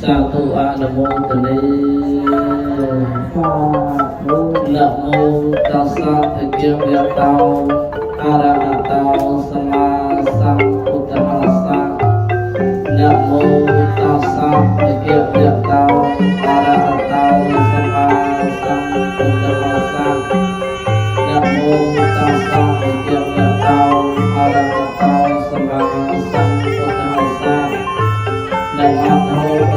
Sa thu anumodani Namo tassa bhagavato arahato sama sambuddhassa Namo tassa bhagavato arahato sama sambuddhassa Namo tassa bhagavato arahato sama sambuddhassa Namo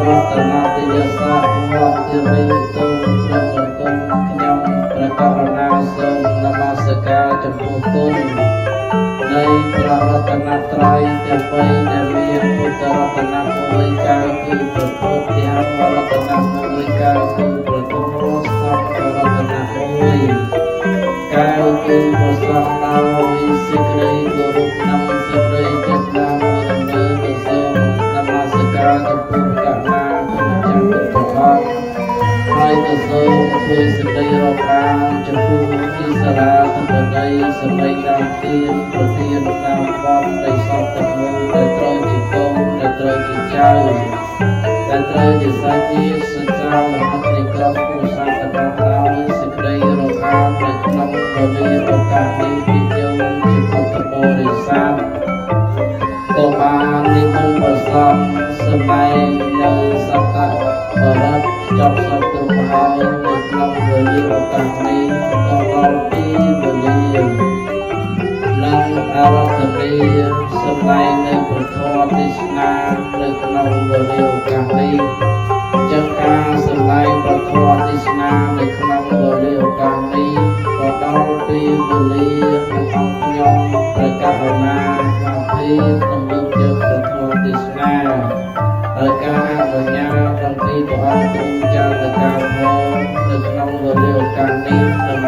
Ratana Tejasa Wajritu Prabhutum Kenyam Prakarana Som Namaskarចំពោះគុណនៃព្រះរតនត្រ័យទាំង3ដែលមានពុទ្ធរតនមួយកាយគឺព្រះពុទ្ធទាំងរតនមួយកាយគឺព្រះធម៌សង្ឃរតនមួយកាយគឺព្រះសង្ឃដោយសេចក្តីគោរពនិងសេចក្តីចិត្តណាមួយដំណើរទៅសូមនមស្ការចំពោះកណាគុណចាស់គ្រប់ព្រះអង្គហើយទៅសូមធ្វើសេចក្តីរាប់អានចំពោះអិសរាធិបតីសម្លេងតាមទានប្រធានតាមបទនៃសពទាំងមូលដែលត្រូវជាកូនដែលត្រូវជាចៅដែលត្រូវជាសាច់ញាតិសិក្សាមហិនៃក្រុមគ្រួសារទាំងអស់ដោយសេចក្តីរាប់អាននៅក្នុងពលិឱកាសនេះពីយើងជាពុទ្ធបរិស័ទក៏បាននិមន្តព្រះសង្ឃសម្ដែងនៅសក្ការបរិត្តចប់សពគ្រប់ហើយនៅក្នុងពលិឱកាសនេះក៏ដល់ទីវេលានិងអរតនីសម្ដែងនៅព្រះធម៌ទេសនានៅក្នុងពលិឱកាសនេះចឹងការសម្ដែងព្រះធម៌ទេសនានៅក្នុងពលិឱកាសនេះក៏ដល់ទីវេលានិងអង្គខ្ញុំព្រះករុណាមកពីក្នុងលើកយកព្រះធម៌ទេសនាហើយការអនុញ្ញាតអំពីព្រះអង្គទ្រង់ចាត់ការផងនៅក្នុងវេលាឱកាសនេះនឹង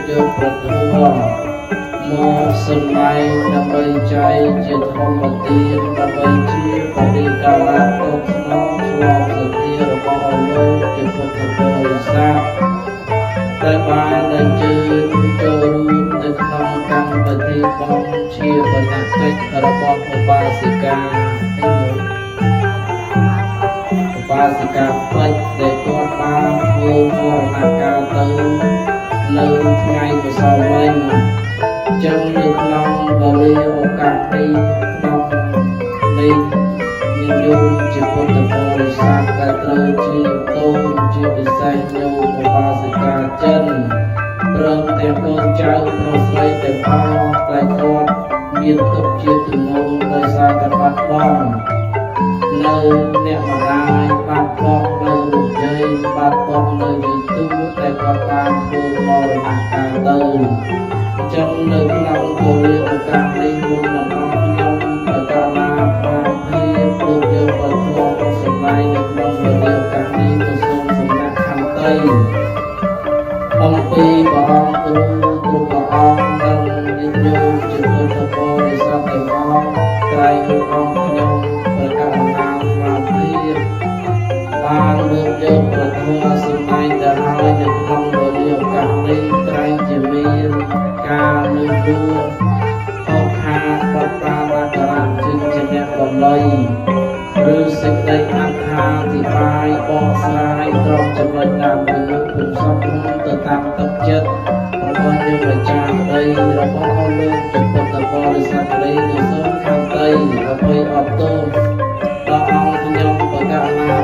យកព្រះធម៌មកសម្ដែងដើម្បីចែកជាធម្មទានដើម្បីជាបរិកាលៈតបស្នងឆ្លងសទ្ធារបស់អស់លោកជាពុទ្ធបរិស័ទដែលបានអញ្ជើញចូលរួមនៅក្នុងកម្មវិធីបុណ្យជាបណ្ណកិច្ចរបស់ឧបាសិកាឧបាសិកាពេជ្រដែលគាត់បានធ្វើមរណកាលទៅនៅថ្ងៃម្សិលមិញចឹងនៅក្នុងវេលាឱកាសនេះក្នុងនេះនិយមជាពុទ្ធបរិស័ទដែលត្រូវជាតូនជាពិសេសញោមឧបាសិកាចិនព្រមទាំងកូនចៅប្រុសស្រីទាំងអស់ដែលគាត់មានទុកជាទំនួលដោយសារតែបាត់បង់នៅអ្នកម្ដាយបាត់បង់នៅរូបយាយបាត់បង់នៅយាយទូដែលគាត់បានធ្វើមរណកាលទៅចឹងនៅក្នុងពលិឱកាសនេះមុននឹងអង្គខ្ញុំប្រកាសណាបានពីព្រោះយកបទធម៌មកសម្ដែងនៅក្នុងពលិឱកាសនេះទៅសូមសំណាក់ខន្តីអំពីព្រះអង្គគ្រូគ្រប់ព្រះអង្គនិងញាតិញោមជាពុទ្ធបរិស័ទទាំងអស់ក្រែងអង្គខ្ញុំប្រកាសណាមកពីបានលើកយកព្រះធម៌សម្ដែងទៅហើយនៅក្នុងពលិឱកាសនេះក្រែងជាមានការលើកយកអោខាបប្រាវករៈជាអ្នកបំលៃឬសេចក្តីអត្ថាធិប្បាយបកស្រាយត្រង់ចំណុចណាមួយនោះពុំសមទៅតាមទឹកចិត្តរបស់យើងម្ចាស់ក្តីរបស់អស់លោកជាពុទ្ធបរិស័ទក្តីគឺសូមខន្តីដើម្បីអត់ទោសដល់អង្គខ្ញុំបកណា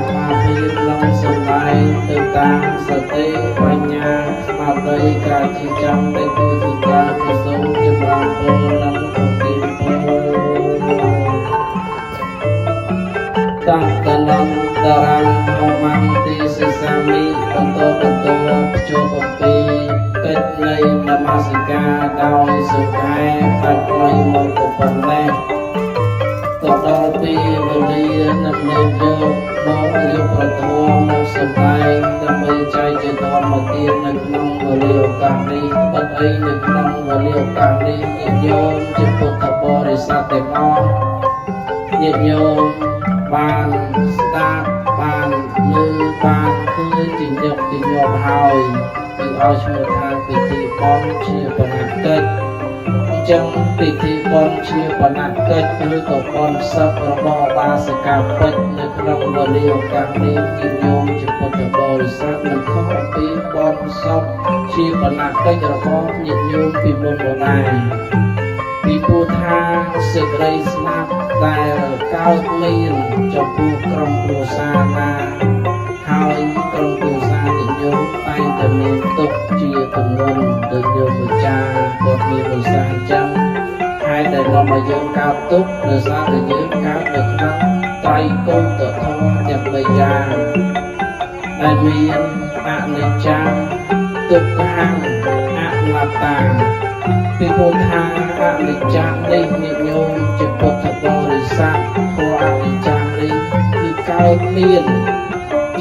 ថាភាពនឹងសម្ដែងទៅតាមសតិបញ្ញាស្មារតីការជាចាំដែលគឺការទៅសូមចម្រើនពរនិងប្រទានពរតាតនន្តរាំធម្មន្តិសិសាមិបន្តភ្ជាប់អំពីកិច្ចនៃនមស្ការដោយសុខាបាត់ខ្លីមកប៉ុណ្ណេះក៏ដល់ពីវេលានឹងលើកយកមកយកប្រធមមកសម្ដែងដើម្បីចែកជាធម្មទាននៅក្នុងវេលាឱកាសនេះបិទអីនៅក្នុងវេលាឱកាសនេះញាតិញោមជាពុទ្ធបរិស័ទទាំងអស់ញាតិញោមបានស្ដាប់បានលើបានធ្វើជាញឹកជាញាប់ហើយគឺឲ្យឈ្មោះថាពិធីបុណ្យជាបណ្ណកិច្ច ចឹងពិធីបុណ្យជាបណ្ណាកិច្ចឬក៏បុណ្យសពរបស់បាសិកាពេជ្រនៅក្នុងវេលាឱកាសនេះញាតិញោមជាពុទ្ធបរិស័ទមិនខុសពីបុណ្យសពជាបណ្ណាកិច្ចរបស់ញាតិញោមពីមុនមកដែរពីព្រោះថាសេចក្តីស្លាប់ដែលកើតមានចំពោះក្រុមគ្រួសារណាហើយក្រុមគ្រួសារញាតិញោមតែងតែមានទុកជាទម្ងន់ដោយញោមម្ចាស់គាត់មានឧស្សាហ៍ចឹងហើយដែលនាំឲ្យយើងកើតទុកដោយសារតែយើងកើតនៅក្នុងត្រៃកុណធម៌ទាំង3យ៉ាងដែលមានអនិច្ចំទុក្ខំអនត្តាពីព្រោះថាអនិច្ចំនេះញាតិញោមជាពុទ្ធបរិស័ទធម៌អនិច្ចំនេះគឺកើតមាន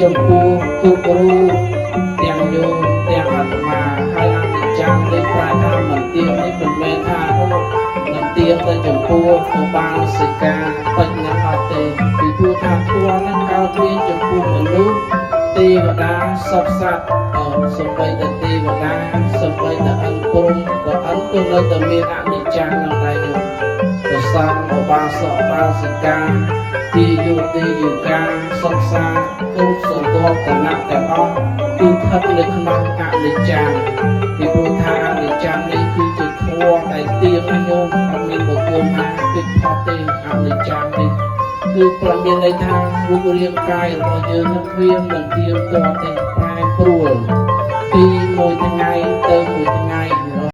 ចំពោះគ្រប់រូបទាំងញោមទាំងអាត្មាហើយអនិច្ចំនេះប្រែថាមិនទៀងនេះមិនមែនថាមិនទៀងទៅចំពោះឧបាសិកាពេជ្រនឹងអត់ទេពីព្រោះថាធម៌នឹងកើតមានចំពោះមនុស្សទេវតាសពសត្វសំបីតែទេវតាសំបីតែអិនព្រំក៏អិនក៏នៅតែមានអនិច្ចំនឹងដែរញោមប្រសងឧបាសកឧបាសិកាទីយុតិយុកាសិក្សាគ្រប់សន្តិគណៈទាំងអស់គឺស្ថិតនៅក្នុងអនិច្ចំពីព្រោះថាអនិច្ចំនេះគឺជាធម៌ដែលទៀងញោមអត់មានបុគ្គលណាពិតផុតទេអនិច្ចំនេះគឺប្រមានន័យថារូបរាងកាយរបស់យើងនឹងវាមិនទៀងទាត់ទេប្រែប្រួលពីមួយថ្ងៃទៅមួយ